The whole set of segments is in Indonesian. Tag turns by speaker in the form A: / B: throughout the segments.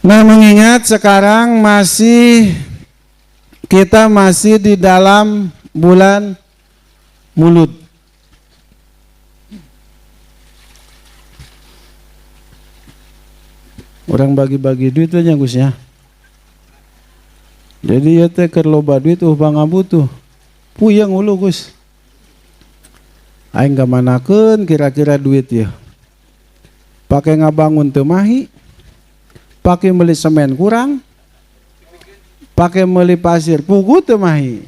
A: Nah, mengingat sekarang kita masih di dalam bulan Mulud. Orang bagi-bagi duit aja Gus ya. Jadi ya teh keur loba duit pangabutuh. Puyeng ulu Gus. Aing gamanakeun kira-kira duit ya. Pakai ngabangun teu mahi. Pakai beli semen kurang, pakai beli pasir pugu teu mahi.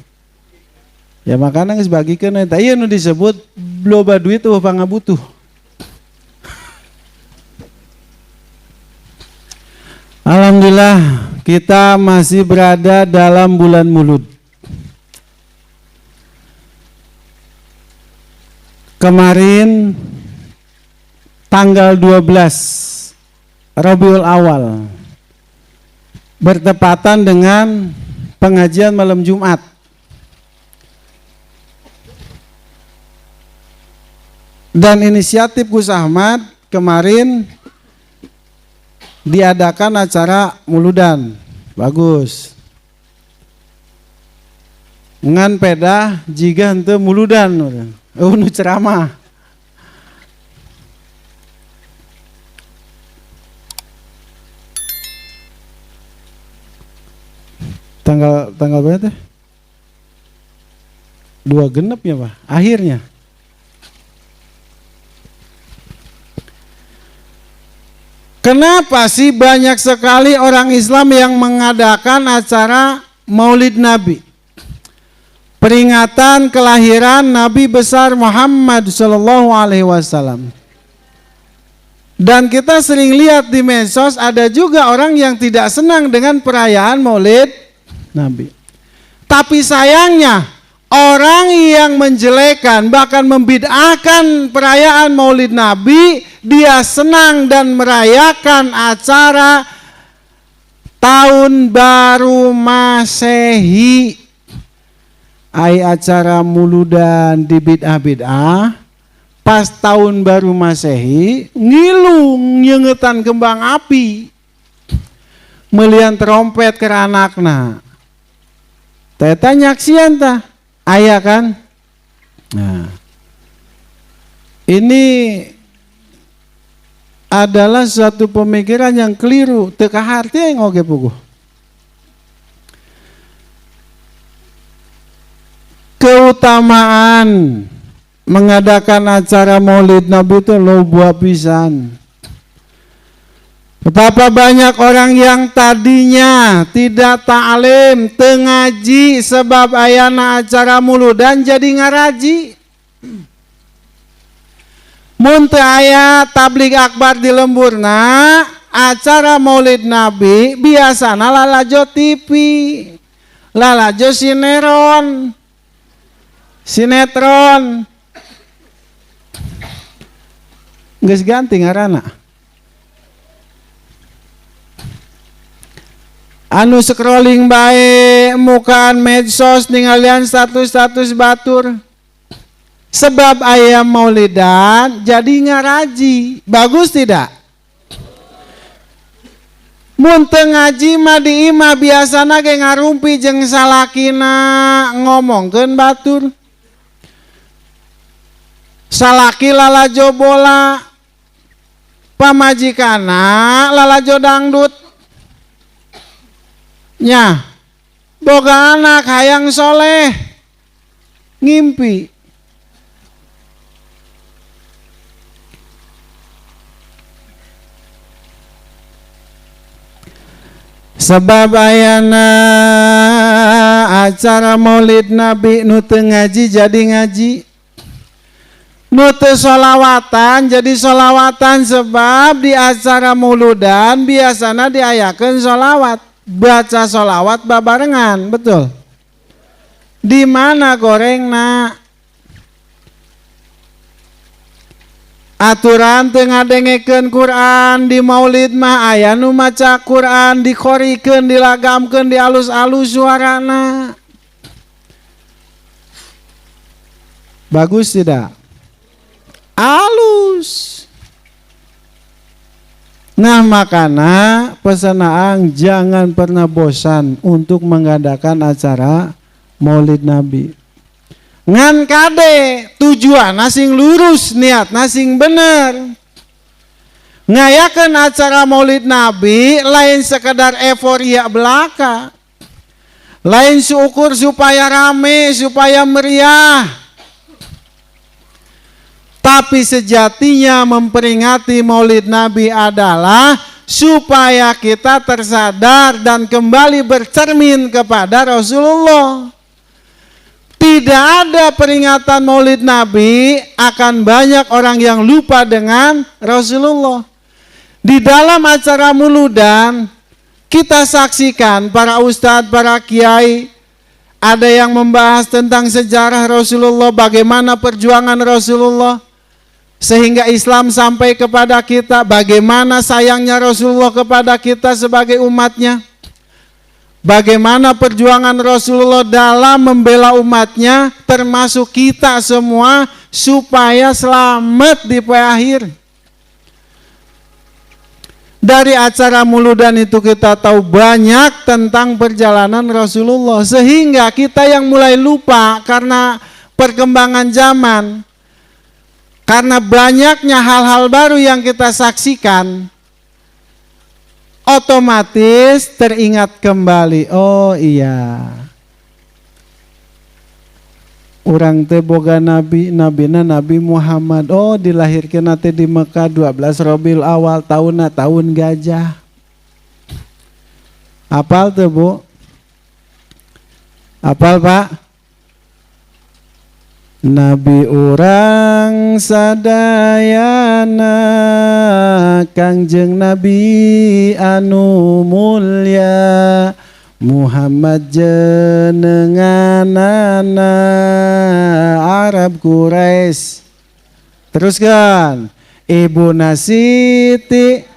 A: Ya makanya geus bagikeun eta ieu nu disebut loba duit pangabutuh. Alhamdulillah kita masih berada dalam bulan Mulud. Kemarin tanggal 12 Rabiul Awal bertepatan dengan pengajian malam Jumat. Dan inisiatif Gus Ahmad kemarin diadakan acara muludan. Bagus. Ngan peda jiga henteu muludan. Nu ceramah. Tanggal berapa teh? 2 genep ya Pak, akhirnya. Kenapa sih banyak sekali orang Islam yang mengadakan acara Maulid Nabi? Peringatan kelahiran Nabi besar Muhammad Shallallahu Alaihi Wasallam. Dan kita sering lihat di medsos ada juga orang yang tidak senang dengan perayaan Maulid Nabi. Tapi sayangnya orang yang menjelekan bahkan membid'ahkan perayaan Maulid Nabi, dia senang dan merayakan acara Tahun Baru Masehi. Acara muludan di bid'ah-bid'ah, pas Tahun Baru Masehi ngilung nyengetan kembang api, melian trompet ke anakna. Teta nyaksian tah, ayah kan? Nah, ini adalah suatu pemikiran yang keliru, teu kaharti yang oge puguh. Keutamaan mengadakan acara Maulid Nabi itu loba pisan. Betapa banyak orang yang tadinya tidak ta'lim, teu ngaji sebab ayana acara muludan jadi ngaraji. Mun teu aya tablik akbar di lemburna, acara Maulid Nabi biasana lalajo TV, lalajo sinetron. Geus ganti ngaranna. Anu scrolling bae mukaan medsos ningalian status batur. Sebab aya maulidan jadi ngaraji. Bagus tidak? Mun teu ngaji mah di imah biasana ge ngarumpi jeung salakina ngomongkeun batur. Salaki lalajo bola, pamajikana lalajo dangdut. Nya, boga anak hayang soleh, ngimpi. Sebab ayana acara Maulid Nabi nu teu ngaji jadi ngaji, nu teu sholawatan jadi sholawatan. Sebab di acara muludan biasana diayakeun sholawat, baca sholawat babarengan, betul? Di mana gorengna? Aturan teu ngadengekeun Quran di Maulid mah aya nu maca Quran dikorikeun, dilagamkeun, dialus-alus suarana. Bagus tidak? Alus. Nah makanya pesan jangan pernah bosan untuk mengadakan acara Maulid Nabi. Ngan kade tujuan nasing lurus, niat nasing bener. Ngayakan acara Maulid Nabi lain sekedar euforia belaka, lain syukur supaya rame, supaya meriah. Tapi sejatinya memperingati Maulid Nabi adalah supaya kita tersadar dan kembali bercermin kepada Rasulullah. Tidak ada peringatan Maulid Nabi, akan banyak orang yang lupa dengan Rasulullah. Di dalam acara muludan, kita saksikan para ustadz, para kiai, ada yang membahas tentang sejarah Rasulullah, bagaimana perjuangan Rasulullah, sehingga Islam sampai kepada kita, bagaimana sayangnya Rasulullah kepada kita sebagai umatnya. Bagaimana perjuangan Rasulullah dalam membela umatnya, termasuk kita semua, supaya selamat di akhir. Dari acara muludan itu kita tahu banyak tentang perjalanan Rasulullah, sehingga kita yang mulai lupa karena perkembangan zaman, karena banyaknya hal-hal baru yang kita saksikan, otomatis teringat kembali, oh iya, orang teh boga nabi, nabina Nabi Muhammad, oh dilahirkan nanti di Mekah 12 Rabiul Awal, tahun gajah. Apal tuh Bu? Apal Pak? Nabi urang sadayana Kangjeng Nabi anu mulya Muhammad jenenganana Arab Quraisy. Teruskan. Ibu Nasiti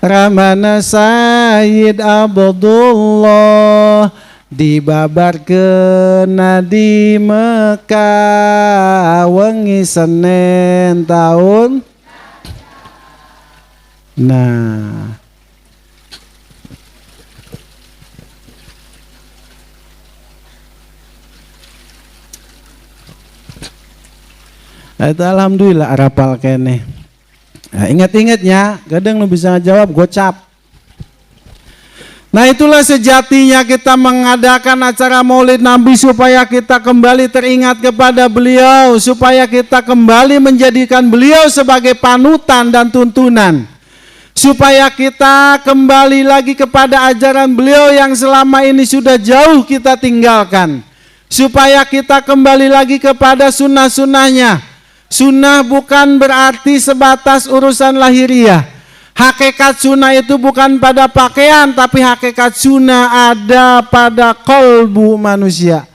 A: Ramana Sayyid Abdullah dibabarkeun di Mekah wengi Senin tahun. Nah, itu alhamdulillah rapal kene. Nah, ingat-ingatnya, kadang lu bisa jawab gocap. Nah itulah sejatinya kita mengadakan acara Maulid Nabi, supaya kita kembali teringat kepada beliau, supaya kita kembali menjadikan beliau sebagai panutan dan tuntunan, supaya kita kembali lagi kepada ajaran beliau yang selama ini sudah jauh kita tinggalkan, supaya kita kembali lagi kepada sunnah-sunnahnya. Sunnah bukan berarti sebatas urusan lahiriah. Hakikat sunnah itu bukan pada pakaian, tapi hakikat sunnah ada pada kolbu manusia.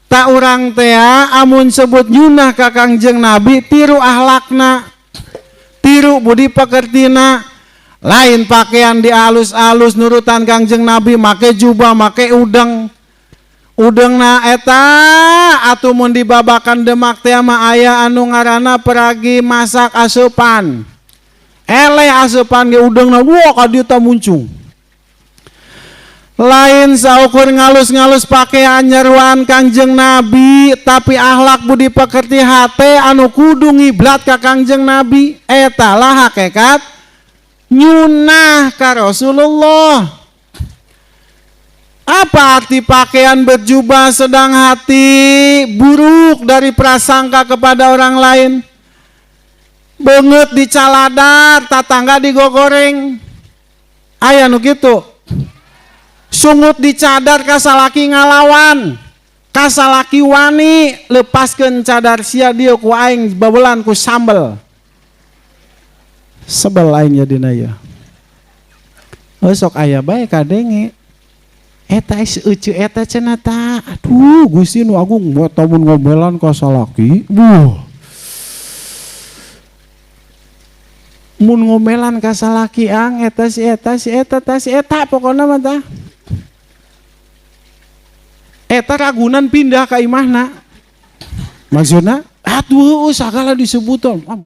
A: Tak urang tea amun sebut nyunah ka Kangjeng Nabi, tiru ahlakna, tiru budi pekertina. Lain pakaian di alus-alus nurutan Kangjeng Nabi, make jubah, make udeng. Udengna eta atuh mun dibabakan Demak teh mah aya anu ngaranna peragi masak asupan. Eleh asupan ge udengna wah ka dieu teh muncung. Lain saukur ngalus-ngalus pakaian nyeruan Kangjeng Nabi, tapi akhlak budi pekerti hate anu kudu ngiblat ka Kangjeng Nabi. Eta lah hakikat nyunah ka Rasulullah. Apa arti pakaian berjubah sedang hati buruk dari prasangka kepada orang lain? Beungeut dicaladar, tatangga digogoreng. Aya nu kitu. Sungut dicadar ka salaki ngalawan, ka salaki wani lepaskeun cadar sia dieu ku aing babelan ku sambel. Sebel aing jadina ya. Sok aya bae kadenge. Eta seuceu eta cenah ta. Aduh Gusti nu Agung moal mun ngomelan ka salaki. Mun ngomelan ka salaki ang eta si eta pokona mah tah. Eta ragunan pindah ka imahna. Maksudna atuh sagala disebuton.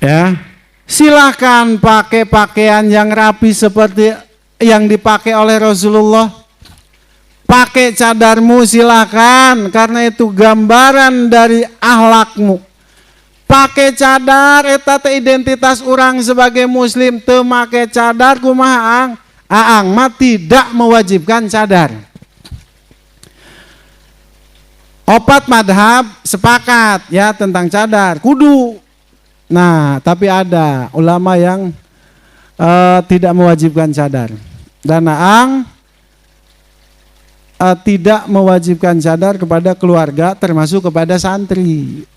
A: Ya, silahkan pakai pakaian yang rapi seperti yang dipakai oleh Rasulullah. Pakai cadarmu silahkan, karena itu gambaran dari akhlakmu. Pakai cadar eta teh identitas orang sebagai muslim. Teu make cadar kumaha aang mah tidak mewajibkan cadar. Opat madhab sepakat ya tentang cadar kudu. Nah, tapi ada ulama yang tidak mewajibkan cadar. Dan aang tidak mewajibkan cadar kepada keluarga, termasuk kepada santri.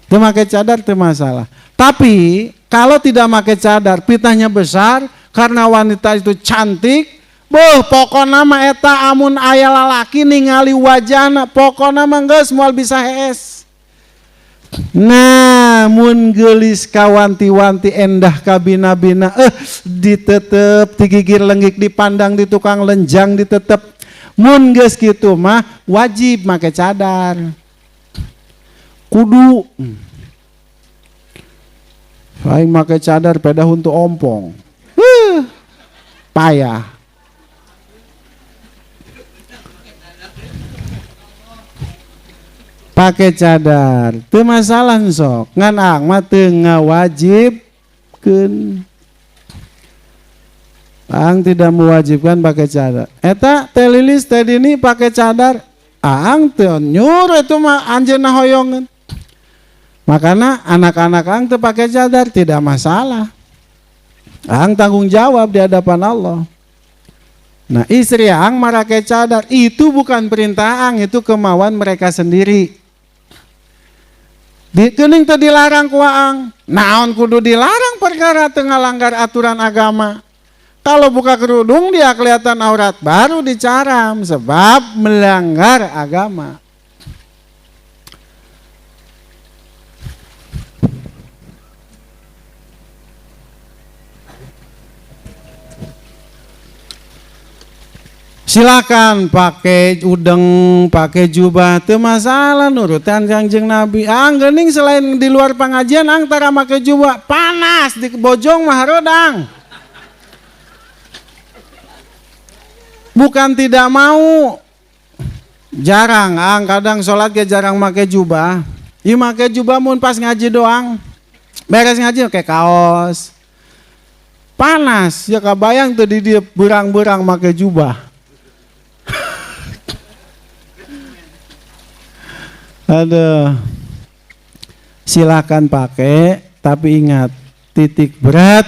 A: Dia pakai cadar itu masalah. Tapi kalau tidak pakai cadar, fitnahnya besar karena wanita itu cantik. Pokoknya mah eta amun aya lalaki ningali wajahna, pokoknya mah geus moal bisa hees. Nah, mun geulis kawanti-wanti endah kabina-bina, ditetep, digigir lenggik, dipandang di tukang lenjang ditetep. Mun geus kitu mah wajib make cadar. Kudu. Aing make cadar pedah untuk ompong. Payah. Pakai cadar teu masalah sok ngan ang mah teu ngawajibkeun. Ang tidak mewajibkan pakai cadar. Eta teh Lilis teh dini pakai cadar, ang teu nyuruh itu mah anjeunna hoyongan. Makanya anak-anak ang teu pakai cadar tidak masalah. Ang tanggung jawab di hadapan Allah. Nah, istri ang marakai cadar itu bukan perintah ang, itu kemauan mereka sendiri. Di geuning teu dilarang ku aang. Naon kudu dilarang perkara teu ngalanggar aturan agama. Kalau buka kerudung dia kelihatan aurat baru dicaram sebab melanggar agama. Silakan pakai udeng, pakai jubah, teu masalah nurutan Kangjeng Nabi. Ang geuning selain di luar pengajian ang tara make jubah, panas di bojong mah harodang. Bukan tidak mau. Jarang ang kadang salat ge jarang make jubah. Ieu make jubah mun pas ngaji doang. Beres ngaji pakai kaos. Panas, ya kabayang tuh di dieu berang-berang make jubah. Aduh, silakan pakai, tapi ingat titik berat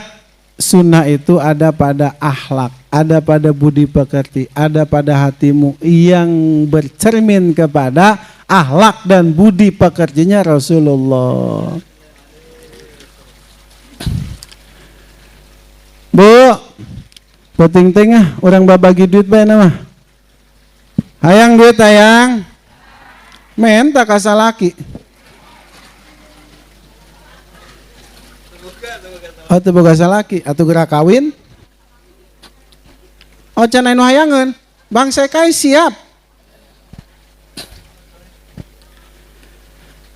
A: sunnah itu ada pada akhlak, ada pada budi pekerti, ada pada hatimu yang bercermin kepada akhlak dan budi pekertinya Rasulullah. Bu, penting tengah orang babagi duit bae nama. Hayang duit hayang. Men tak kasalaki. Atuh boga salaki, atuh gerak kawin. Oh can anu hayangeun, Bang Sekai siap.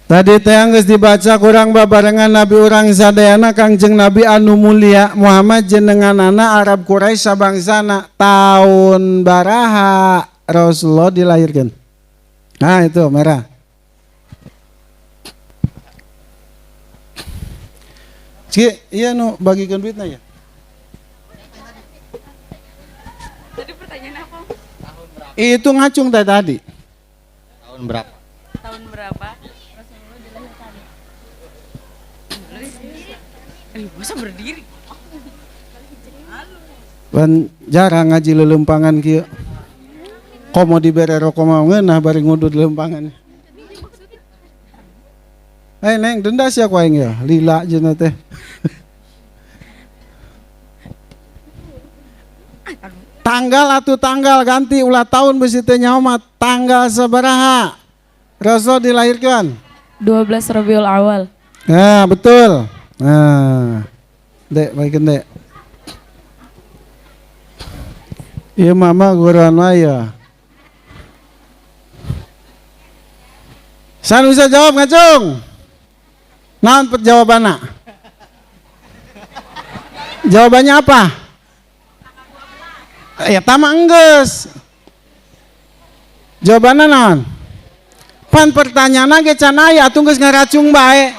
A: Tadi teh geus dibaca kurang babarengan Nabi urang sadayana Kangjeng Nabi anu mulia Muhammad jenenganana Arab Quraisy sabangsana tahun baraha Rasulullah dilahirkeun. Nah itu merah. Cik, iya nu bagikan duitnya ya.
B: Tadi pertanyaan apa?
A: Itu ngacung tadi.
C: Tahun berapa?
B: Tahun berapa Rasulullah dilahirkan? Masa berdiri?
A: Ban jarang ngaji lelempangan kieu. Komo dibere rokok mau ngeunah bari ngudud lelempangan. Neng denda sia ku aing ya, lila cenah teh. Tanggal atuh tanggal ganti ulah tahun besi teh nyaho mah tanggal sabaraha Rasul dilahirkan?
B: 12 Rabiul Awal.
A: Nah, betul. Nah. Dek, baikeun dek. Ieu mama guruan maya. San bisa jawab ngacung? Naon jawabanna? Jawabannya apa? Ya tama enggeus. Jawabannya naon? Pan pertanyaan ge can aya atuh geus ngaracung bae.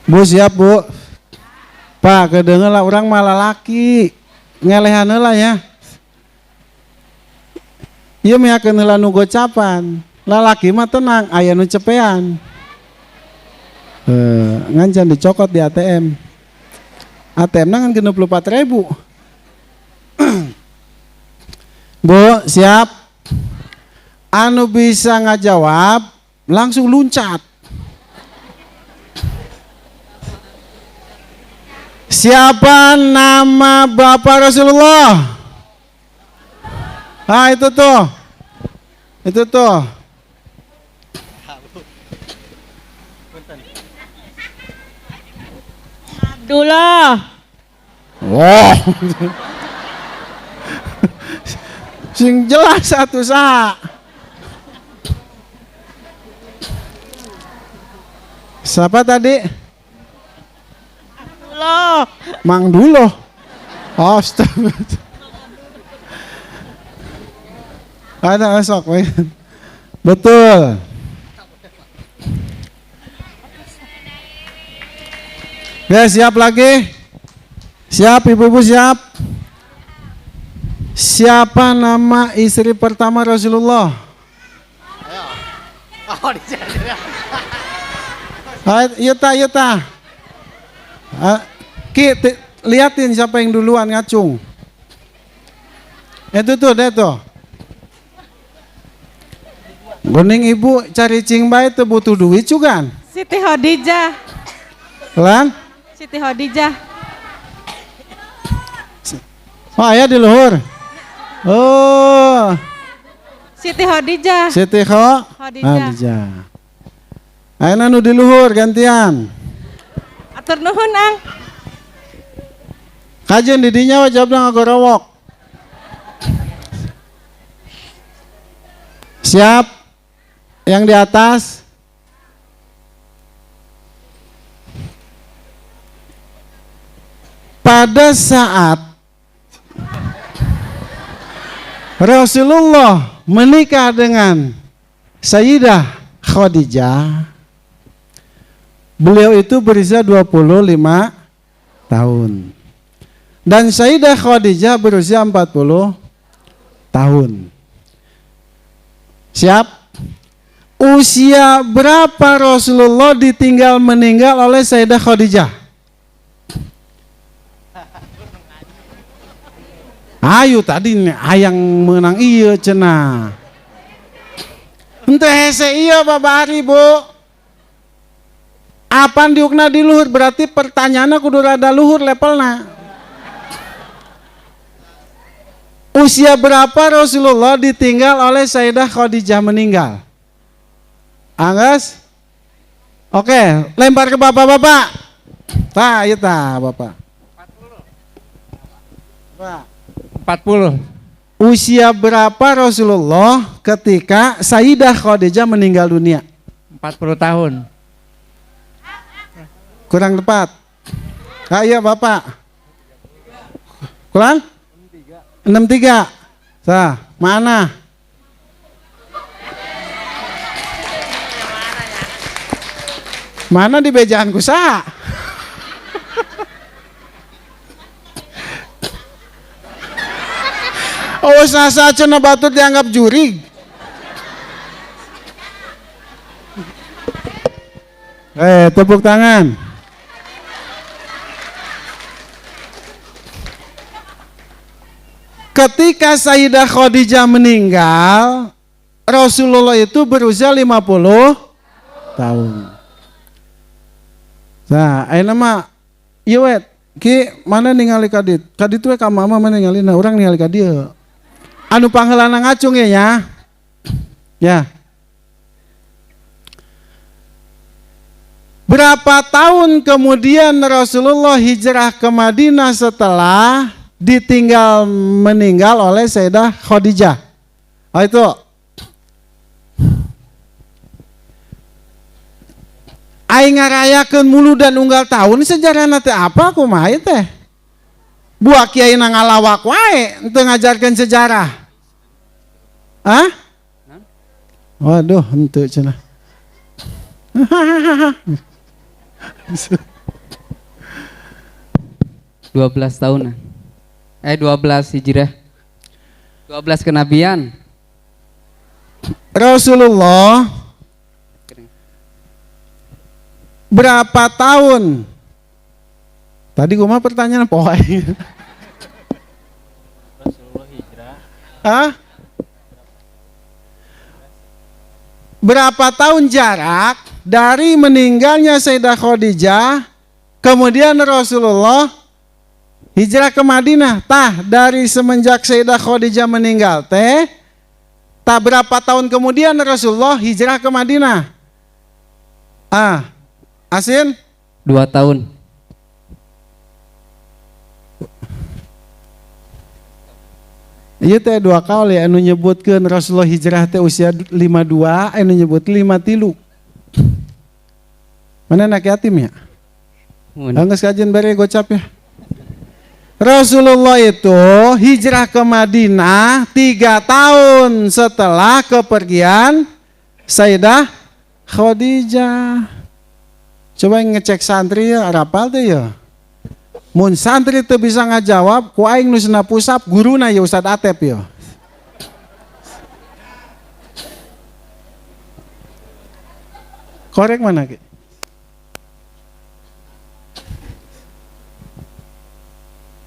A: Bu siap bu. Pak kedengeun lah urang mah lalaki. Ngelehan heula ya. Ieu meyakeun heula nu gocapan. Lalaki mah tenang, aya nu cepean. Ngancan dicokot di ATM. ATM na kan 64.000. Bu, siap. Anu bisa ngajawab langsung luncat. Siapa nama Bapak Rasulullah? Ah itu tuh. Itu tuh.
B: Abdullah.
A: Wah. Sing jelas satu saha. Siapa tadi? Mang Duloh. Oh, astagfirullah. Ada esok, betul. Ya, siap lagi. Siap, ibu-ibu siap. Siapa nama istri pertama Rasulullah? Yuta. Liatin siapa yang duluan ngacung. Itu tuh, deh tuh. Guning ibu cari cing bae teu butuh duit cugan.
D: Siti Khadijah.
A: Lan?
D: Siti Khadijah.
A: Oh, aya di luhur. Oh.
D: Siti Khadijah.
A: Siti Khadijah. Ayeuna nu di luhur gantian.
D: Atur nuhun, Ang.
A: Kajian di dinya jawabna ngagorowok. Siap? Yang di atas. Pada saat Rasulullah menikah dengan Sayyidah Khadijah, beliau itu berusia 25 tahun. Dan Sayyidah Khadijah berusia 40 tahun. Siap? Usia berapa Rasulullah ditinggal meninggal oleh Sayyidah Khadijah? Ayo tadi hayang menang iya cenah. Henteu hese iya babari, Bu. Apan diukna di luhur berarti pertanyaannya kudu rada luhur levelna. Usia berapa Rasulullah ditinggal oleh Sayyidah Khadijah meninggal? Anggas? Oke, lempar ke bapak-bapak. Tah, ieu tah, Bapak.
E: 40.
A: Usia berapa Rasulullah ketika Sayyidah Khadijah meninggal dunia?
E: 40 tahun.
A: Kurang tepat. Ah, iya Bapak. Kurang? 63. Sah, mana? Mana di bejaanku sah? Oh, sasa cenah batur dianggap juri. Tepuk tangan. Ketika Sayyidah Khadijah meninggal, Rasulullah itu berusia 50 tahun. Nah, ayeuna mah ieu we ki mana ningali kadit? Kadit we ka mama mana ningali na urang ningali ka dieu. Anu pangheulana ngacung ya. Ya. Berapa tahun kemudian Rasulullah hijrah ke Madinah setelah ditinggal meninggal oleh Sayyidah Khadijah? Oh itu. Aing ngarayakeun mulu dan unggal tahun sejarah nanti apa kumaha teh? Buah kiai na ngalawak wae henteu ngajarkeun sejarah. Hah? Waduh, henteu cenah.
F: 12 tahun. 12 Hijriah. 12 kenabian.
A: Rasulullah berapa tahun? Tadi gua mah pertanyaan poe.
C: Rasulullah hijrah.
A: Hah? Berapa tahun jarak dari meninggalnya Sayyidah Khadijah kemudian Rasulullah hijrah ke Madinah? Tah dari semenjak Sayyidah Khadijah meninggal teh tak berapa tahun kemudian Rasulullah hijrah ke Madinah? Asin?
F: 2 tahun.
A: Iya teh 2 kali anu nyebutkeun Rasulullah hijrah teh usia 52, anu nyebut 53. Mana anak yatim ya? Angges kajian bare gocap ya. Rasulullah itu hijrah ke Madinah 3 tahun setelah kepergian Sayyidah Khadijah. Coba ngecek santri ya, rapal teh ya. Mun santri teu bisa ngajawab, ku aing nu cenah pusap guruna ya Ustaz Atep ya. Korek mana ki?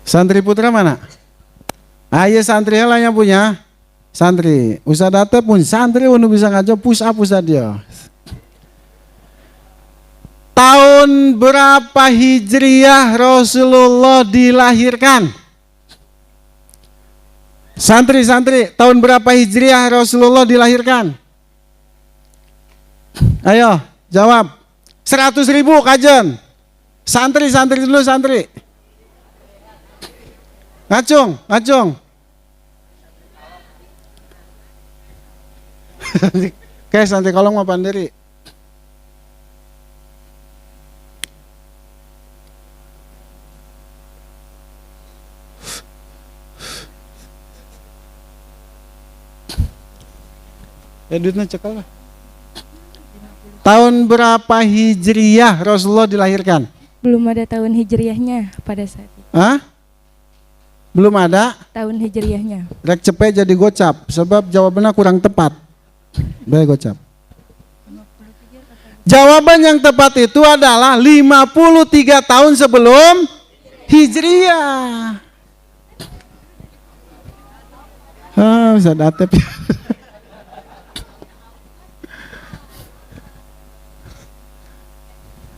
A: Santri putra mana? Iya santri lah yang punya. Santri. Ustaz Atep pun santri nu bisa ngajawab push up Ustaz dia. Tahun berapa Hijriah Rasulullah dilahirkan? Santri-santri, tahun berapa Hijriah Rasulullah dilahirkan? Ayo, jawab. 100.000 kajen. Santri-santri dulu santri. Ngacung, ngacung. Kayak santri kolong mau pandiri. Ya duitnya cekal lah. Tahun berapa Hijriah Rasulullah dilahirkan?
G: Belum ada tahun hijriahnya pada saat itu.
A: Hah? Belum ada?
G: Tahun hijriahnya.
A: Rek cepet jadi gocap sebab jawabannya kurang tepat. Baik gocap. Jawaban yang tepat itu adalah 53 tahun sebelum Hijriah. Bisa datep ya.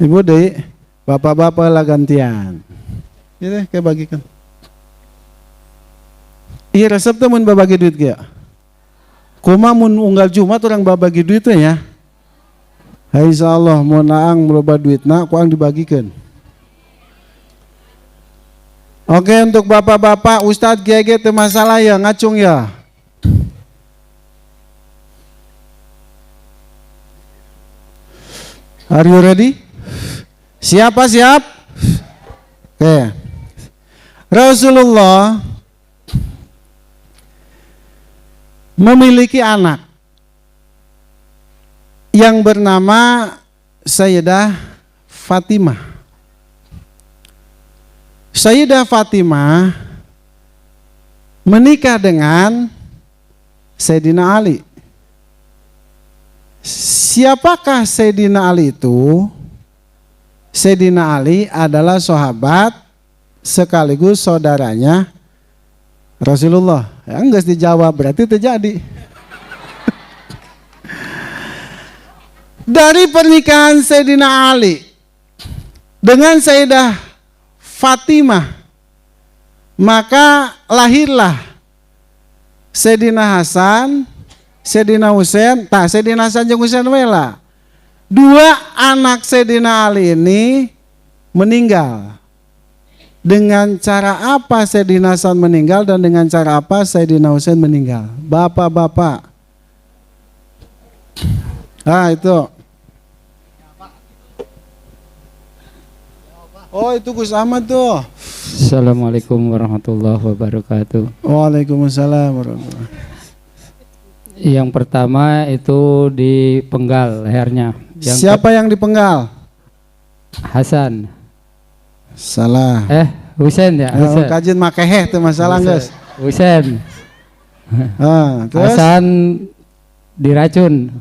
A: Ibu deh, bapak-bapak lah gantian. Gitu kayak bagikan. Iya resep tuh mun babagi duit kia. Kuma mun unggal Jumat orang babagi duit tuh ya. Hai insyaallah mun naang meloba duitna kuang dibagikan. Oke untuk bapak-bapak Ustadz GG teu masalah ya ngacung ya. Are you ready? Siapa siap? Oke. Rasulullah memiliki anak yang bernama Sayyidah Fatimah. Sayyidah Fatimah menikah dengan Sayyidina Ali. Siapakah Sayyidina Ali itu? Sayyidina Ali adalah sahabat sekaligus saudaranya Rasulullah. Ya, enggak dijawab berarti terjadi. Dari pernikahan Sayyidina Ali dengan Sayyidah Fatimah maka lahirlah Sayyidina Hasan, Sayyidina Husain, Sayyidina Hasan jeung Husain we lah. 2 anak Sayyidina Ali ini meninggal. Dengan cara apa Sayyidina Hasan meninggal dan dengan cara apa Sayyidina Husain meninggal? Bapak-bapak. Itu. Oh, itu Gus Ahmad tuh.
E: Assalamualaikum warahmatullahi wabarakatuh.
A: Waalaikumsalam warahmatullahi wabarakatuh.
E: Yang pertama itu di penggal lehernya.
A: Siapa yang dipenggal?
E: Hasan.
A: Salah.
E: Husain ya. Husain.
A: Kajin make heh itu masalah guys.
E: Husain.
A: Terus?
E: Hasan diracun.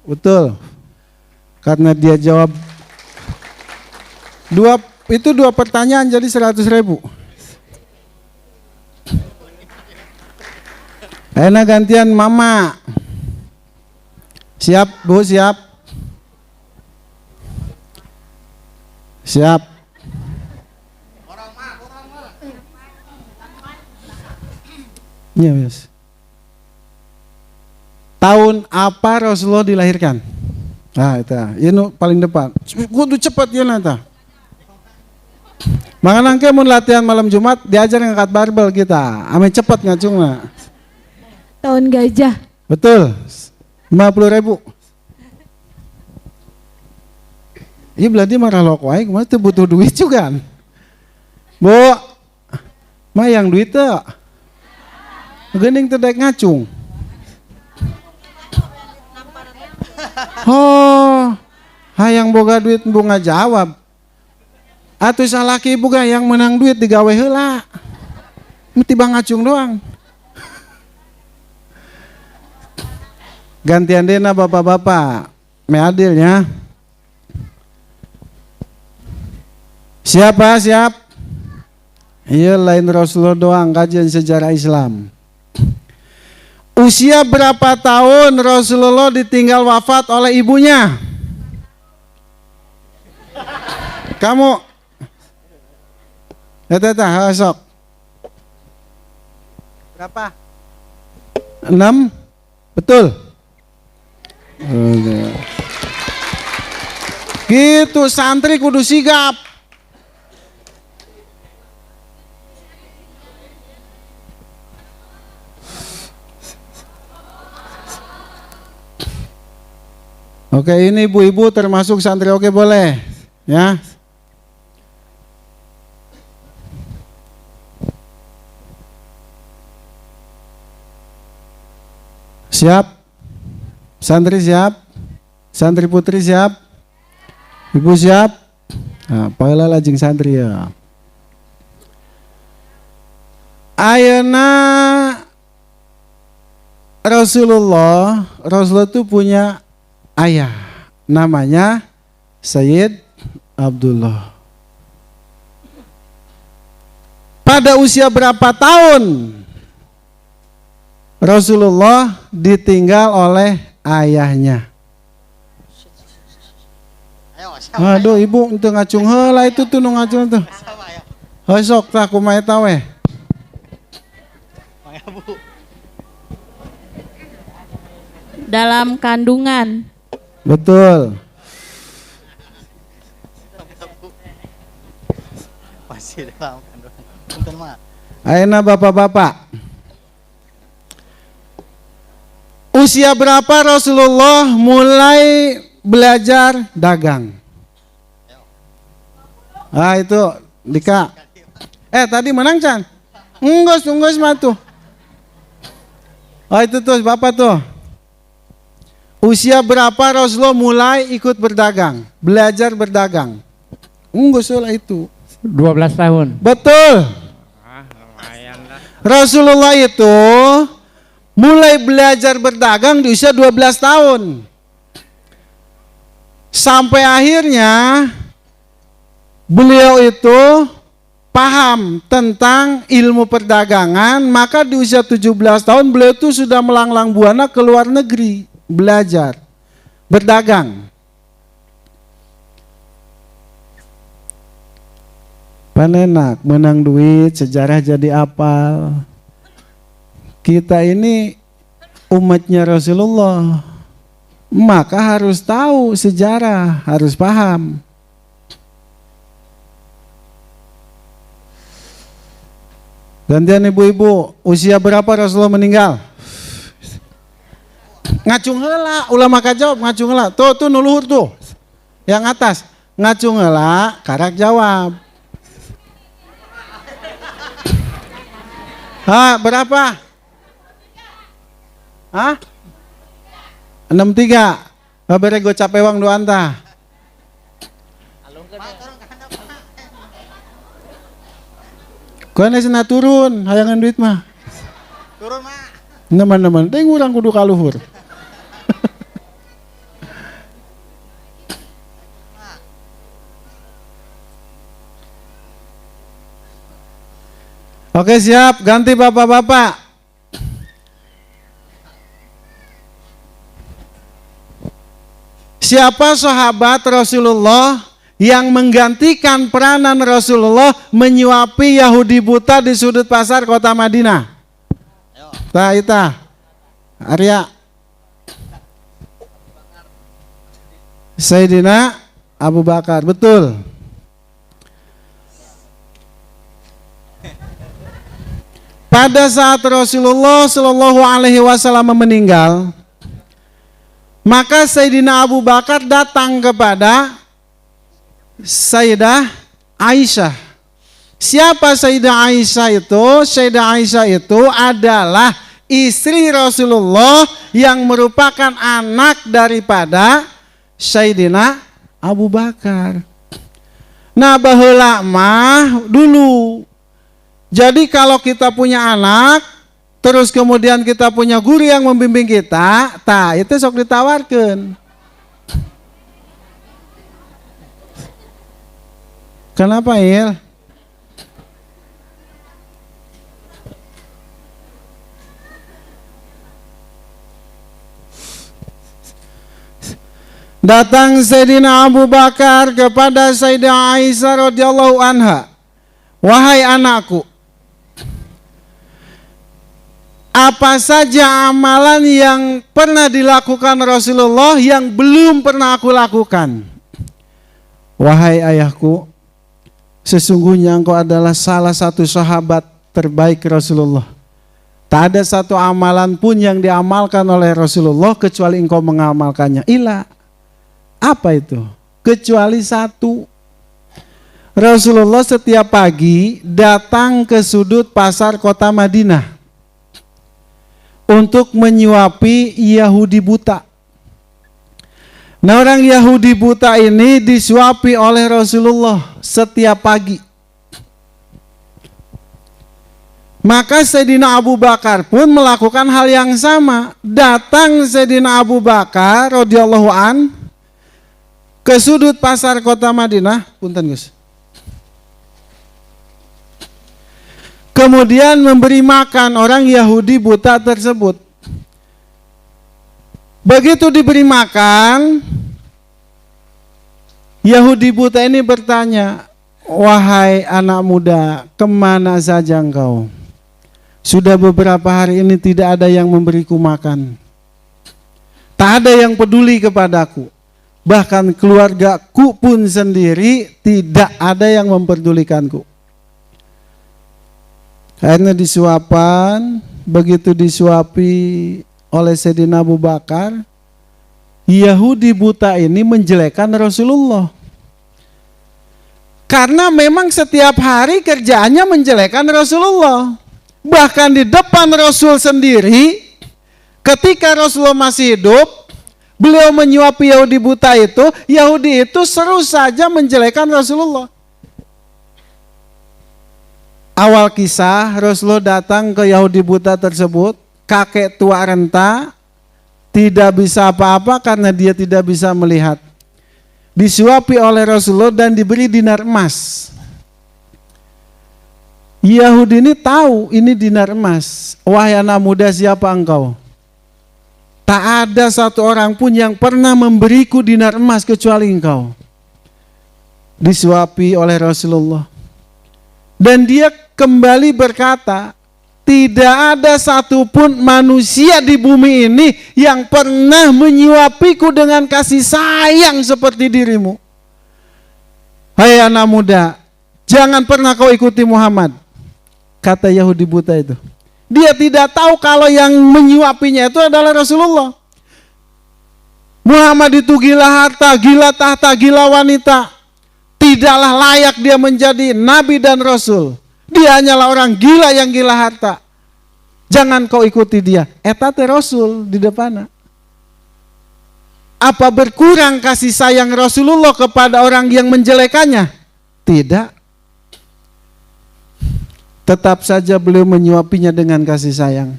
A: Betul. Karena dia jawab dua pertanyaan jadi 100.000. Enak gantian Mama. Siap Bu, siap. Siap. Iya, yes. Tahun apa Rasulullah dilahirkan? Itu. Ini paling depan. Kudu cepat ya nata. Makanya nangke mun latihan malam Jumat diajar ngangkat barbel kita. Ame cepat ngacungna.
G: Tahun gajah.
A: Betul. 50.000. Iya berarti marah lo kuai, kemana tuh butuh duit juga kan? Bu, mah yang duit tuh. Gening terdek ngacung. Oh, hayang boga duit bunga jawab. Atuh salaki boga yang menang duit digawe heula. Mesti bang ngacung doang. Gantian dena bapak-bapak, me adil ya. Siapa siap? Iya lain Rasulullah doang kajian sejarah Islam. Usia berapa tahun Rasulullah ditinggal wafat oleh ibunya? Kamu? Ya sok. Berapa? 6? Betul. Gitu santri kudu sigap. Oke, ini ibu-ibu termasuk santri, oke boleh ya. Siap? Santri siap? Santri putri siap? Ibu siap? Nah, pahala lajeng santri ya. Ayeuna Rasulullah itu punya ayah, namanya Sayyid Abdullah. Pada usia berapa tahun Rasulullah ditinggal oleh ayahnya? Aduh ibu untuk ngacung heula itu tuh nu ngacung tuh. Sok tak kumaha eta we.
B: Dalam kandungan.
A: Betul.
C: Masih dalam kandungan. Punten mah.
A: Ayeuna bapak-bapak. Usia berapa Rasulullah mulai belajar dagang? Itu Dika. Tadi menang Chan? Unggos mah tuh. Itu tuh bapak tuh. Usia berapa Rasulullah mulai ikut berdagang, belajar berdagang? Unggul lah itu.
E: 12 tahun.
A: Betul. Rasulullah itu mulai belajar berdagang di usia 12 tahun. Sampai akhirnya beliau itu paham tentang ilmu perdagangan, maka di usia 17 tahun beliau itu sudah melanglang buana ke luar negeri. Belajar berdagang. Panenak menang duit, sejarah jadi apal. Kita ini umatnya Rasulullah, maka harus tahu sejarah, harus paham. Gantian ibu-ibu, usia berapa Rasulullah meninggal? Ngacung heula, ulama kajawab ngacung heula. Tuh nuluhur tuh. Yang atas, ngacung heula, karak jawab. Berapa? 63. Babere go capewang doan tah. Kowe cenah turun, hayangan duit mah.
C: Turun mah.
A: Neman-neman, teh urang kudu kaluhur. Oke siap, ganti bapak-bapak. Siapa sahabat Rasulullah yang menggantikan peranan Rasulullah menyuapi Yahudi buta di sudut pasar kota Madinah? Ita, Arya, Sayyidina Abu Bakar, betul. Pada saat Rasulullah Shallallahu Alaihi Wasallam meninggal, maka Sayyidina Abu Bakar datang kepada Sayyidah Aisyah. Siapa Sayyidah Aisyah itu? Sayyidah Aisyah itu adalah istri Rasulullah yang merupakan anak daripada Sayyidina Abu Bakar. Nah, baheula mah dulu. Jadi kalau kita punya anak, terus kemudian kita punya guru yang membimbing kita, itu sok ditawarkan. Kenapa, Il? Datang Sayyidina Abu Bakar kepada Sayyidah Aisyah radhiyallahu anha. Wahai anakku, apa saja amalan yang pernah dilakukan Rasulullah yang belum pernah aku lakukan? Wahai ayahku, sesungguhnya engkau adalah salah satu sahabat terbaik Rasulullah. Tak ada satu amalan pun yang diamalkan oleh Rasulullah kecuali engkau mengamalkannya. Ila, apa itu? Kecuali satu. Rasulullah setiap pagi datang ke sudut pasar kota Madinah untuk menyuapi Yahudi buta. Nah, orang Yahudi buta ini disuapi oleh Rasulullah setiap pagi. Maka Sayyidina Abu Bakar pun melakukan hal yang sama. Datang Sayyidina Abu Bakar radhiyallahu an ke sudut pasar kota Madinah. Punten Gus. Kemudian memberi makan orang Yahudi buta tersebut. Begitu diberi makan, Yahudi buta ini bertanya, wahai anak muda, kemana saja engkau? Sudah beberapa hari ini tidak ada yang memberiku makan. Tak ada yang peduli kepadaku. Bahkan keluargaku pun sendiri tidak ada yang memperdulikanku. Akhirnya disuapan, begitu disuapi oleh Sayyidina Abu Bakar, Yahudi buta ini menjelekkan Rasulullah. Karena memang setiap hari kerjaannya menjelekkan Rasulullah. Bahkan di depan Rasul sendiri, ketika Rasulullah masih hidup, beliau menyuapi Yahudi buta itu, Yahudi itu seru saja menjelekkan Rasulullah. Awal kisah, Rasulullah datang ke Yahudi buta tersebut, kakek tua renta, tidak bisa apa-apa karena dia tidak bisa melihat. Disuapi oleh Rasulullah dan diberi dinar emas. Yahudi ini tahu ini dinar emas. Wahai anak muda, siapa engkau? Tak ada satu orang pun yang pernah memberiku dinar emas kecuali engkau. Disuapi oleh Rasulullah. Dan dia kembali berkata, tidak ada satupun manusia di bumi ini yang pernah menyuapiku dengan kasih sayang seperti dirimu. Hai anak muda, jangan pernah kau ikuti Muhammad. kata Yahudi buta itu. Dia tidak tahu kalau yang menyuapinya itu adalah Rasulullah. Muhammad itu gila harta, gila tahta, gila wanita. Tidaklah layak dia menjadi nabi dan rasul. Dia hanyalah orang gila yang gila harta. Jangan kau ikuti dia. Eta teh rasul di depan. Apa berkurang kasih sayang Rasulullah kepada orang yang menjelekannya? Tidak. Tetap saja beliau menyuapinya dengan kasih sayang.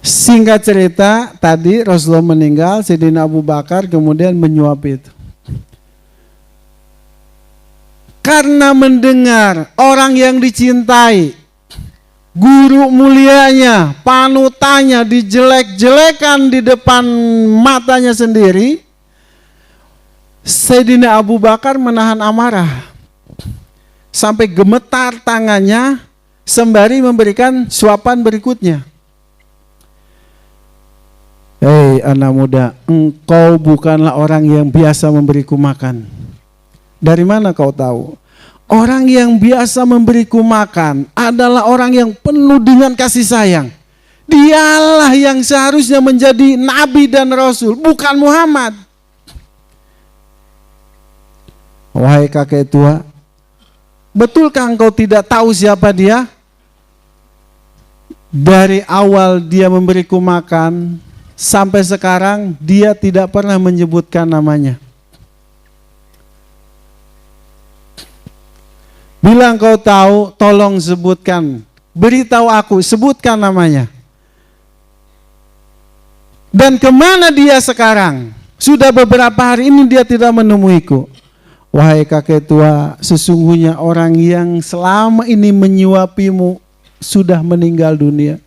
A: Singkat cerita, tadi Rasulullah meninggal, Sayyidina Abu Bakar kemudian menyuapi itu. Karena mendengar orang yang dicintai, guru mulianya, panutannya dijelek-jelekan di depan matanya sendiri, Sayyidina Abu Bakar menahan amarah. Sampai gemetar tangannya sembari memberikan suapan berikutnya. Hei anak muda, engkau bukanlah orang yang biasa memberiku makan. Dari mana kau tahu? Orang yang biasa memberiku makan adalah orang yang penuh dengan kasih sayang. Dialah yang seharusnya menjadi nabi dan rasul, bukan Muhammad. Wahai kakek tua, betulkah engkau tidak tahu siapa dia? Dari awal dia memberiku makan sampai sekarang dia tidak pernah menyebutkan namanya. Bila engkau tahu, tolong sebutkan. Beritahu aku, sebutkan namanya. Dan kemana dia sekarang? Sudah beberapa hari ini dia tidak menemuiku. Wahai kakek tua, sesungguhnya orang yang selama ini menyuapimu sudah meninggal dunia.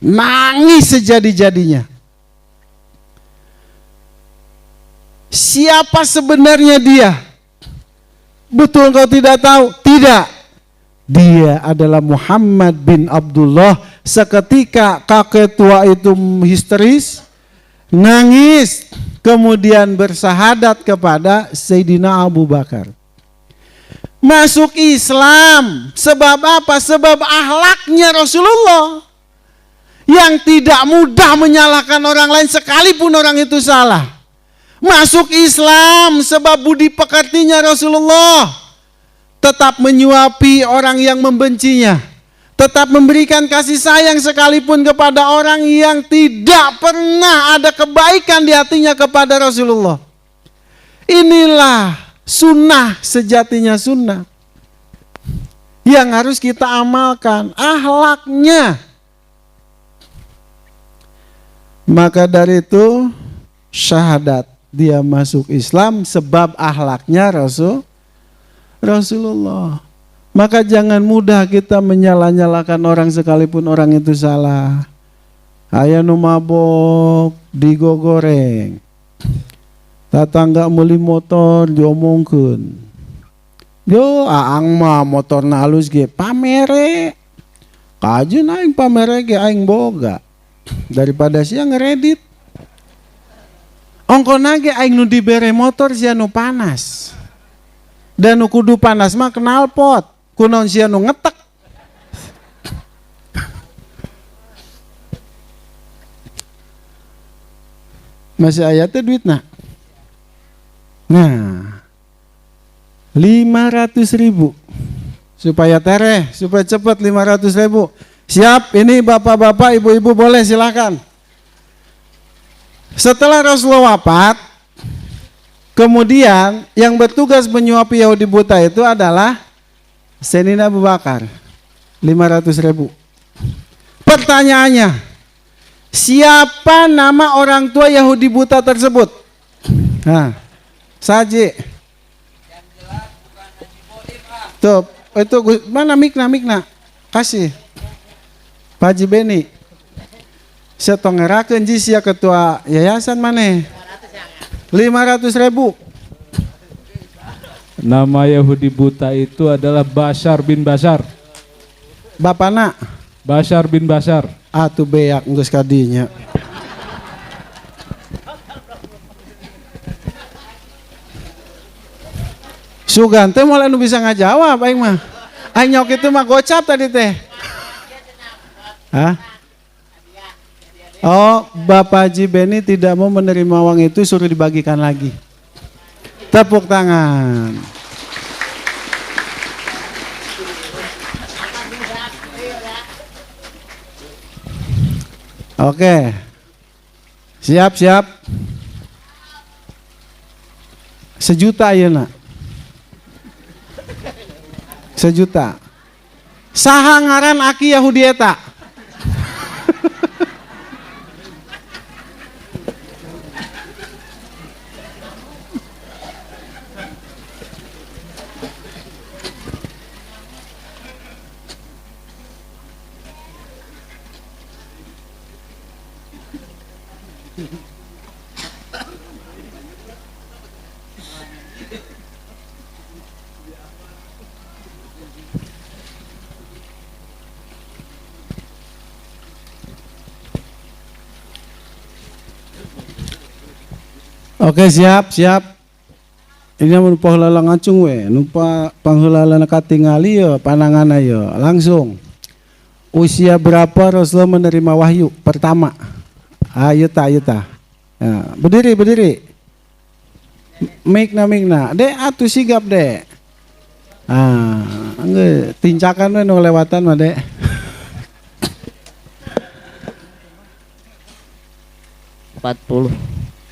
A: Nangis sejadi-jadinya. Siapa sebenarnya dia? Betul kau tidak tahu? Tidak. Dia adalah Muhammad bin Abdullah. Seketika kakek tua itu histeris, nangis, kemudian bersahadat kepada Sayyidina Abu Bakar. Masuk Islam. Sebab apa? Sebab akhlaknya Rasulullah. Yang tidak mudah menyalahkan orang lain sekalipun orang itu salah. Masuk Islam sebab budi pekertinya Rasulullah. Tetap menyuapi orang yang membencinya. Tetap memberikan kasih sayang sekalipun kepada orang yang tidak pernah ada kebaikan di hatinya kepada Rasulullah. Inilah sunnah sejatinya sunnah. Yang harus kita amalkan. Akhlaknya. Maka dari itu syahadat. Dia masuk Islam sebab akhlaknya Rasulullah. Maka jangan mudah kita menyalah-nyalahkan orang sekalipun orang itu salah. Aya nu mabok digogoreng. Tatangga meuli motor diomongkeun. Yo aang mah motorna halus ge pamere. Kajeun aing pamere ge aing boga. Daripada sia ngeredit. Ongkona ge aing nu dibere motor sia nu panas. Dan nu kudu panas mah knalpot. Kunaon sia nu ngetek. Masih ayatnya duitna. Nah, 500.000 supaya tereh, supaya cepat 500.000. Siap, ini bapak-bapak, ibu-ibu boleh silakan. Setelah Rasulullah wafat, kemudian yang bertugas menyuapi Yahudi buta itu adalah Sayyidina Abu Bakar. 500.000. Pertanyaannya, siapa nama orang tua Yahudi buta tersebut? Nah, Saji. Tuh, itu mana mikna? Kasih. Pak Haji Beni. Saya tongerakeun ji sia ketua yayasan maneh. 500.000.
H: Nama Yahudi buta itu adalah Bashar bin Bashar.
A: Bapana
H: Bashar bin Bashar.
A: atuh beak geus kadinya. Sugan teh mulai nu bisa ngajawab aing mah. Aing nyok itu mah gocap tadi teh. Hah? Oh, Bapak Haji Beni tidak mau menerima uang itu, suruh dibagikan lagi. Tepuk tangan. Oke. Siap. Sejuta ayeuna. Sejuta. Saha ngaran aki Yahudi eta? Oke, siap. Ini mun paheula ngacung we, nu pangheula katingali ya pananganna ya langsung. Usia berapa Rasulullah menerima wahyu pertama? Ayo ta. Ya, berdiri. Mikna. Dek atuh sigap dek. Engge tincakan we nu lewatan mah dek.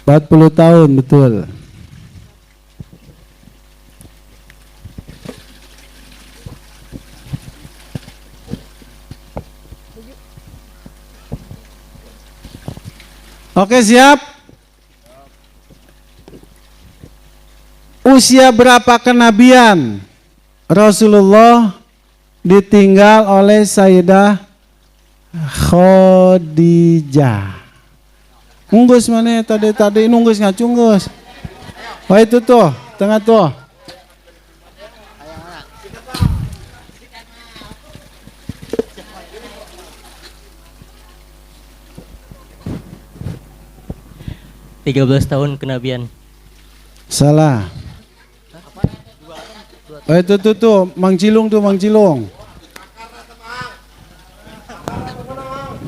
A: 40 tahun, betul. Oke, siap. Usia berapa kenabian Rasulullah ditinggal oleh Sayyidah Khadijah? Unggus mana tadi nunggus ngacung gus. Oh itu tuh, tengah tuh.
B: Tiga 13 tahun kenabian.
A: Salah. Oh itu tuh, Mang Cilung.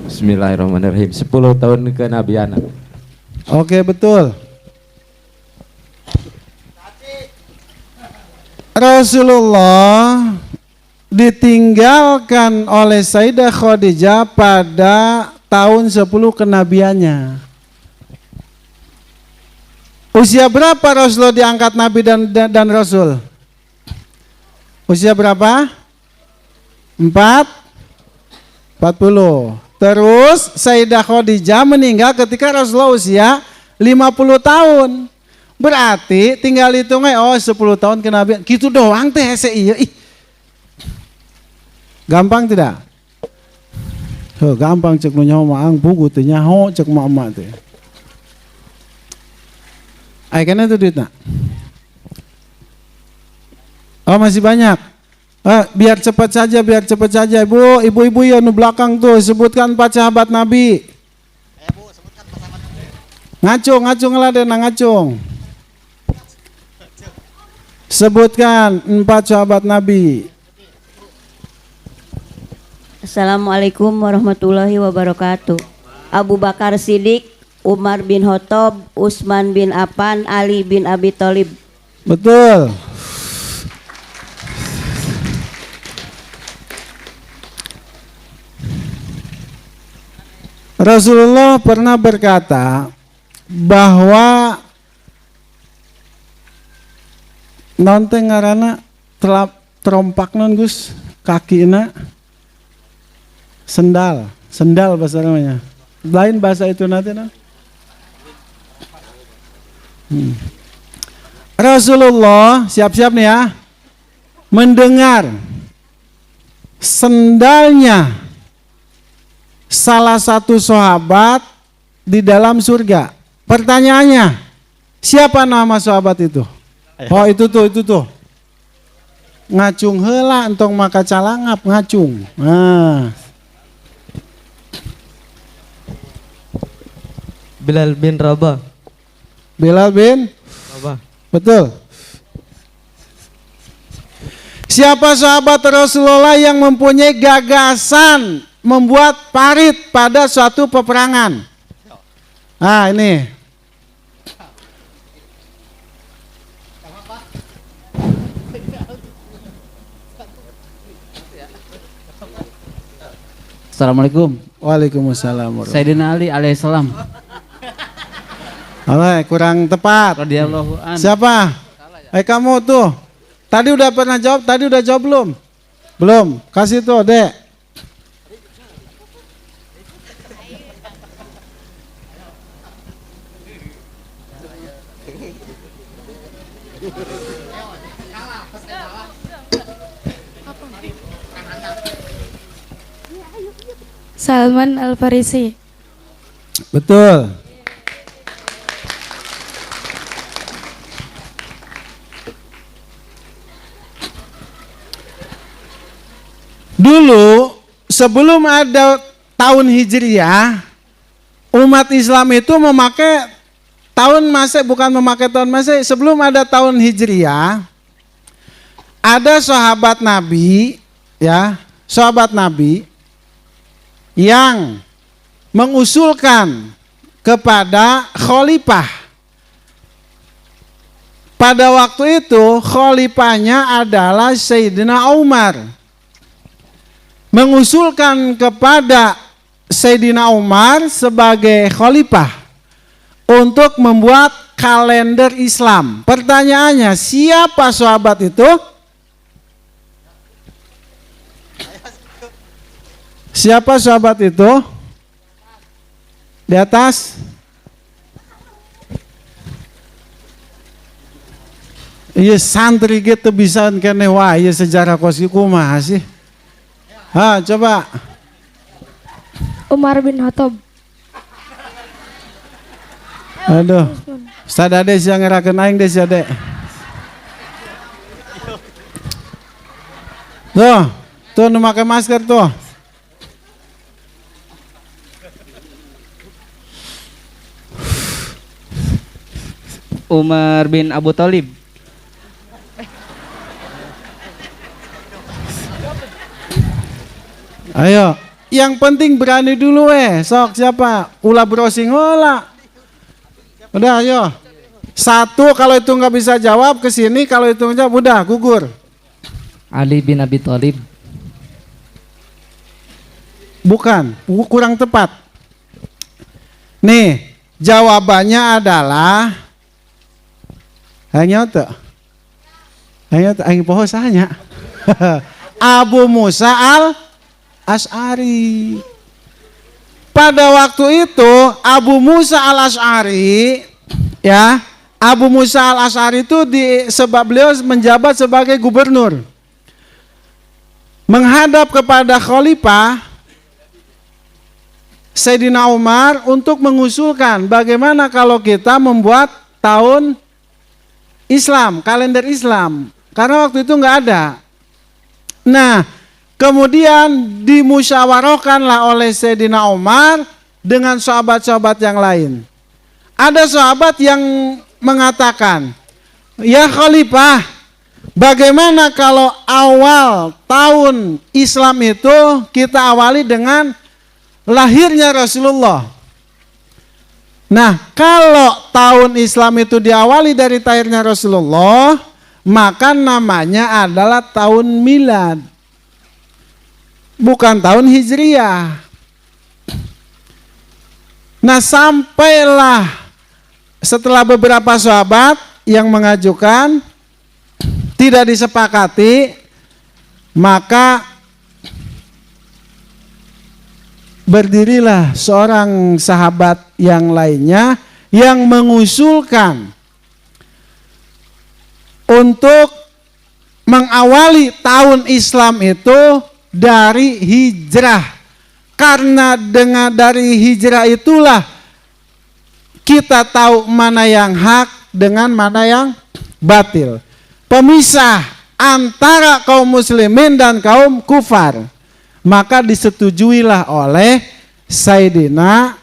I: Bismillahirrahmanirrahim. 10 tahun kenabian.
A: Oke, betul. Rasulullah ditinggalkan oleh Sayyidah Khadijah pada tahun 10 kenabiannya. Usia berapa Rasulullah diangkat Nabi dan Rasul? Usia berapa? 40. Terus Sayyidah Khadijah meninggal ketika Rasulullah usia 50 tahun. Berarti tinggal hitungnya 10 tahun kenabian. Gitu doang teh iya. Gampang tidak? Gampang cek nu nyaho maang buku teh nyaho cek emak teh. Ai kana itu duitna. Oh masih banyak. Biar cepat saja ibu ya nu belakang tuh sebutkan 4 sahabat Nabi. Ngacung ngeladen. Sebutkan 4 sahabat Nabi.
J: Assalamualaikum warahmatullahi wabarakatuh. Abu Bakar Siddiq, Umar bin Khattab, Utsman bin Affan, Ali bin Abi Thalib.
A: Betul. Rasulullah pernah berkata bahwa nonton ngarana terompak non Gus kakina sendal bahasa namanya. Lain bahasa itu nanti nah. Rasulullah siap-siap nih ya mendengar sendalnya salah satu sahabat di dalam surga. Pertanyaannya, siapa nama sahabat itu? Oh itu tuh. Ngacung heula entong maka calangap ngacung. Nah.
B: Bilal bin Rabah.
A: Betul. Siapa sahabat Rasulullah yang mempunyai gagasan membuat parit pada suatu peperangan? Nah, ini.
E: Assalamualaikum.
A: Waalaikumsalam.
E: Sayyidina Ali alaihissalam.
A: Kurang tepat.
E: Radhiyallahu an.
A: Siapa? Kamu tuh. Tadi udah pernah jawab, tadi udah jawab belum? Belum. Kasih tuh, Dek.
G: Salman Al-Farisi.
A: Betul. Dulu sebelum ada tahun Hijriah, umat Islam itu memakai tahun Masehi, bukan memakai tahun Masehi. Sebelum ada tahun Hijriah, ada sahabat Nabi, ya, sahabat Nabi yang mengusulkan kepada khalifah. Pada waktu itu khalifahnya adalah Sayyidina Umar. Mengusulkan kepada Sayyidina Umar sebagai khalifah untuk membuat kalender Islam. Pertanyaannya, siapa sahabat itu? Siapa sahabat itu? Di atas? Iya santri gitu bisa kene wah, iya sejarah kosi kumaha sih. Ha, coba.
G: Umar bin Khattab.
A: Aduh. Ustaz Ade yang ngerakeun aing deh si Ade. Tuh nu make masker tuh.
F: Umar bin Abu Thalib.
A: Ayo, yang penting berani dulu sok siapa? Ulah browsing olah. Udah ayo. Satu kalau itu nggak bisa jawab ke sini, kalau itu jawab udah gugur.
E: Ali bin Abi Thalib.
A: Bukan, kurang tepat. Nih, jawabannya adalah hanya aing poho sahanya. Abu Musa al-Asy'ari. Pada waktu itu Abu Musa al-Asy'ari, ya, Abu Musa al-Asy'ari itu sebab beliau menjabat sebagai gubernur, menghadap kepada khalifah Sayyidina Umar untuk mengusulkan bagaimana kalau kita membuat tahun Islam, kalender Islam, karena waktu itu nggak ada. Nah, kemudian dimusyawarahkanlah oleh Sayyidina Umar dengan sahabat-sahabat yang lain. Ada sahabat yang mengatakan, ya Khalifah, bagaimana kalau awal tahun Islam itu kita awali dengan lahirnya Rasulullah. Nah, kalau tahun Islam itu diawali dari lahirnya Rasulullah, maka namanya adalah tahun milad, bukan tahun Hijriah. Nah, sampailah setelah beberapa sahabat yang mengajukan tidak disepakati, maka berdirilah seorang sahabat yang lainnya yang mengusulkan untuk mengawali tahun Islam itu dari hijrah, karena dengan dari hijrah itulah kita tahu mana yang hak dengan mana yang batil, pemisah antara kaum muslimin dan kaum kufar. Maka disetujuilah oleh Sayyidina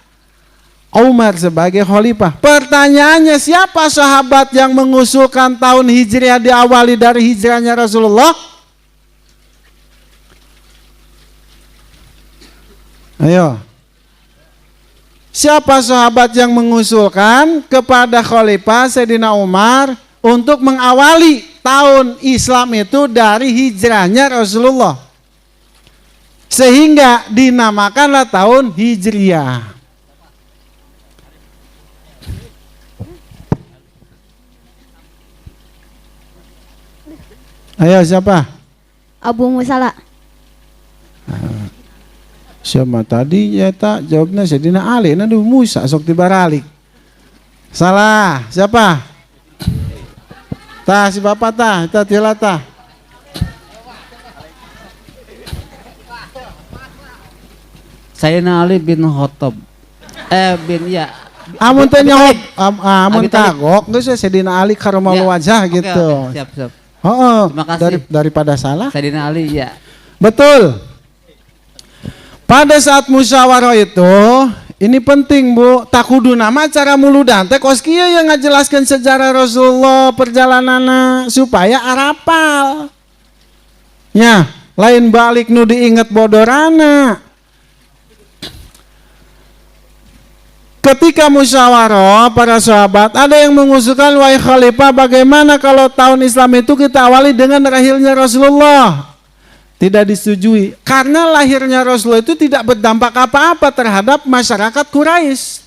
A: Umar sebagai khalifah. Pertanyaannya, siapa sahabat yang mengusulkan tahun Hijriah diawali dari hijrahnya Rasulullah? Ayo. Siapa sahabat yang mengusulkan kepada Khalifah Sayyidina Umar untuk mengawali tahun Islam itu dari hijrahnya Rasulullah, sehingga dinamakanlah tahun Hijriyah? Ayo, siapa?
G: Abu Musala.
A: Siapa tadi ya tak jawabnya Sayyidina Ali, nanti Musa sok tibaralik. Salah, siapa? Tah si bapak tah, kita tiala tah.
E: Sayyidina Ali bin Khattab.
A: Amun teh nyahob, amun
E: Abi Thalib.
A: kagok geus Sayyidina Ali karamallahu wajah
E: Oke,
A: gitu.
E: oke, siap, siap.
A: Heeh,
E: Terima kasih.
A: daripada salah.
E: Sayyidina Ali, ya.
A: Betul. Pada saat musyawarah itu, ini penting Bu, tak kudu nama cara muludan teh kos kieu yang ngajelaskeun sejarah Rasulullah perjalananna supaya arapal. Nya, lain balik nu diinget bodorana. Ketika musyawarah para sahabat, ada yang mengusulkan, wahai khalifah, bagaimana kalau tahun Islam itu kita awali dengan lahirnya Rasulullah? Tidak disetujui, karena lahirnya Rasulullah itu tidak berdampak apa-apa terhadap masyarakat Quraisy.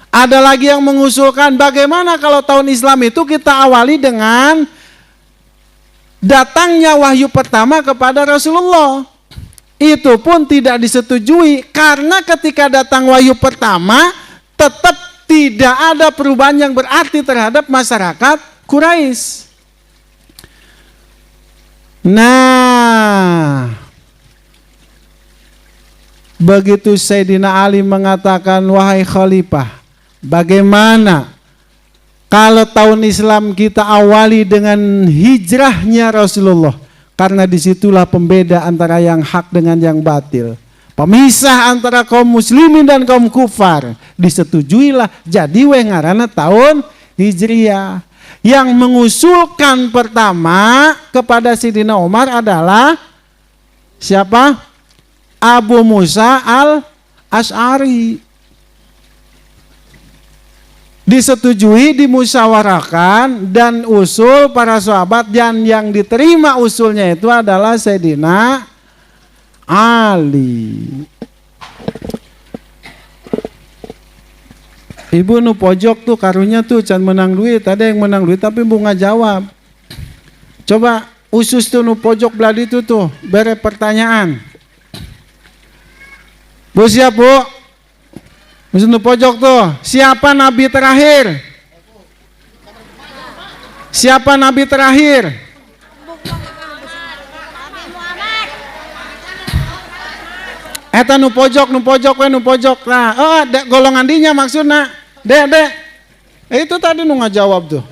A: Ada lagi yang mengusulkan, bagaimana kalau tahun Islam itu kita awali dengan datangnya wahyu pertama kepada Rasulullah. Itu pun tidak disetujui, karena ketika datang wahyu pertama tetap tidak ada perubahan yang berarti terhadap masyarakat Quraisy. Nah, begitu Sayyidina Ali mengatakan, wahai khalifah, bagaimana kalau tahun Islam kita awali dengan hijrahnya Rasulullah? Karena disitulah pembeda antara yang hak dengan yang batil, pemisah antara kaum muslimin dan kaum kufar. Disetujuilah jadi ngaranna tahun Hijriyah. Yang mengusulkan pertama kepada Sayyidina Umar adalah siapa? Abu Musa al-Asy'ari. Disetujui, dimusyawarahkan, dan usul para sahabat, dan yang diterima usulnya itu adalah Sayyidina Ali. Ibu nu pojok tuh karunya tuh can menang duit, ada yang menang duit tapi bunga jawab. Coba usus tuh nu pojok beladi itu tuh bere pertanyaan. Bu siap Bu? Usus nu pojok tuh, siapa nabi terakhir? Siapa nabi terakhir? Eta nu pojok we nu pojok. Nah, oh, golongan dinya maksudna. Dek. Itu tadi nu ngajawab tuh.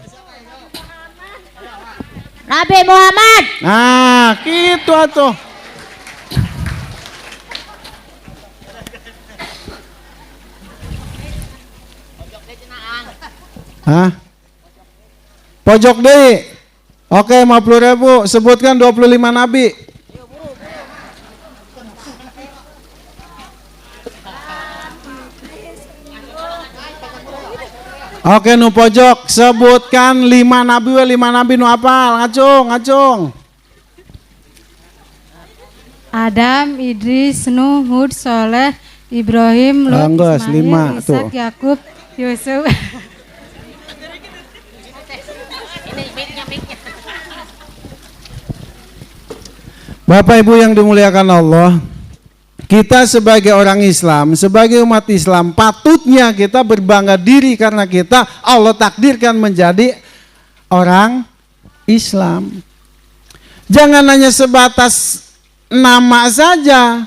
J: Nabi Muhammad.
A: Nah, gitu atuh. Hah? Pojok deui. Oke, 50.000. Sebutkan 25 nabi. Oke, nu pojok, sebutkan 5 nabi nu apal, ngacung.
D: Adam, Idris, Nuh, Hud, Soleh, Ibrahim, Lut,
A: Anggus, 5
D: Ismail,
A: tuh.
D: Ishak, Yakub, Yusuf.
A: Bapak Ibu yang dimuliakan Allah, kita sebagai orang Islam, sebagai umat Islam, patutnya kita berbangga diri karena kita Allah takdirkan menjadi orang Islam. Jangan hanya sebatas nama saja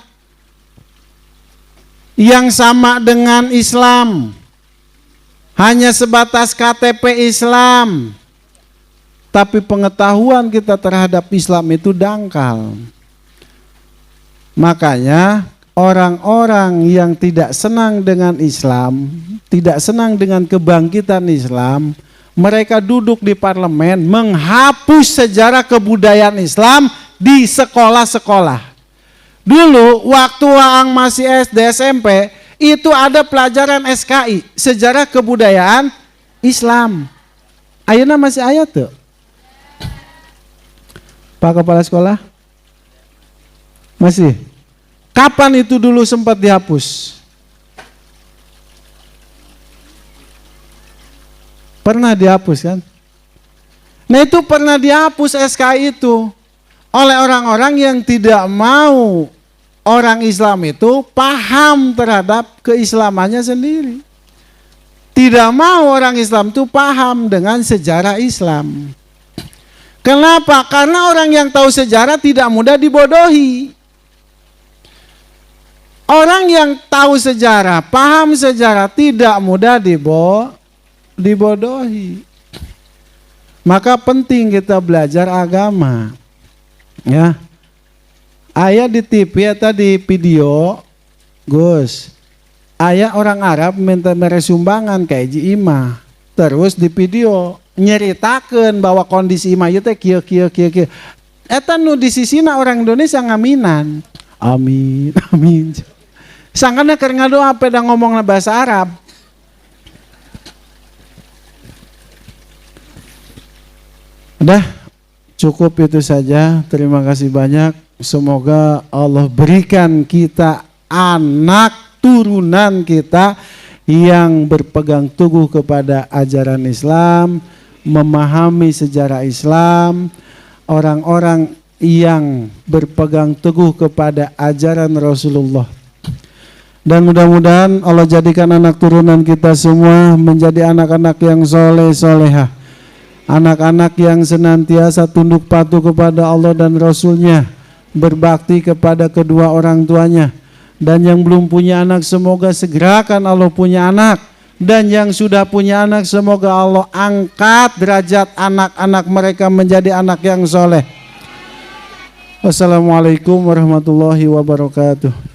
A: yang sama dengan Islam, hanya sebatas KTP Islam, tapi pengetahuan kita terhadap Islam itu dangkal. Makanya orang-orang yang tidak senang dengan Islam, tidak senang dengan kebangkitan Islam, mereka duduk di parlemen menghapus sejarah kebudayaan Islam di sekolah-sekolah. Dulu waktu Waang masih SD SMP itu ada pelajaran SKI, sejarah kebudayaan Islam. Ayeuna masih aya tuh. Pak Kepala Sekolah? Masih? Kapan itu dulu sempat dihapus? Pernah dihapus kan? Nah itu pernah dihapus SKI itu oleh orang-orang yang tidak mau orang Islam itu paham terhadap keislamannya sendiri. Tidak mau orang Islam itu paham dengan sejarah Islam. Kenapa? Karena orang yang tahu sejarah tidak mudah dibodohi. Orang yang tahu sejarah, paham sejarah tidak mudah dibodohi. Maka penting kita belajar agama. Ya. Ayah di TV atau di video, Gus. Ayah orang Arab minta sumbangan kayak Ji Imah. Terus di video nyeritakan bahwa kondisi Imah itu kieu. Eta nu di sisina orang Indonesia ngaminan. Amin, amin. Sangkana keur ngadoa peda ngomongna bahasa Arab. Udah, cukup itu saja. Terima kasih banyak. Semoga Allah berikan kita anak turunan kita yang berpegang teguh kepada ajaran Islam, memahami sejarah Islam, orang-orang yang berpegang teguh kepada ajaran Rasulullah. Dan mudah-mudahan Allah jadikan anak turunan kita semua menjadi anak-anak yang soleh solehah, anak-anak yang senantiasa tunduk patuh kepada Allah dan Rasulnya, berbakti kepada kedua orang tuanya. Dan yang belum punya anak semoga segerakan Allah punya anak. Dan yang sudah punya anak semoga Allah angkat derajat anak-anak mereka menjadi anak yang soleh. Wassalamualaikum warahmatullahi wabarakatuh.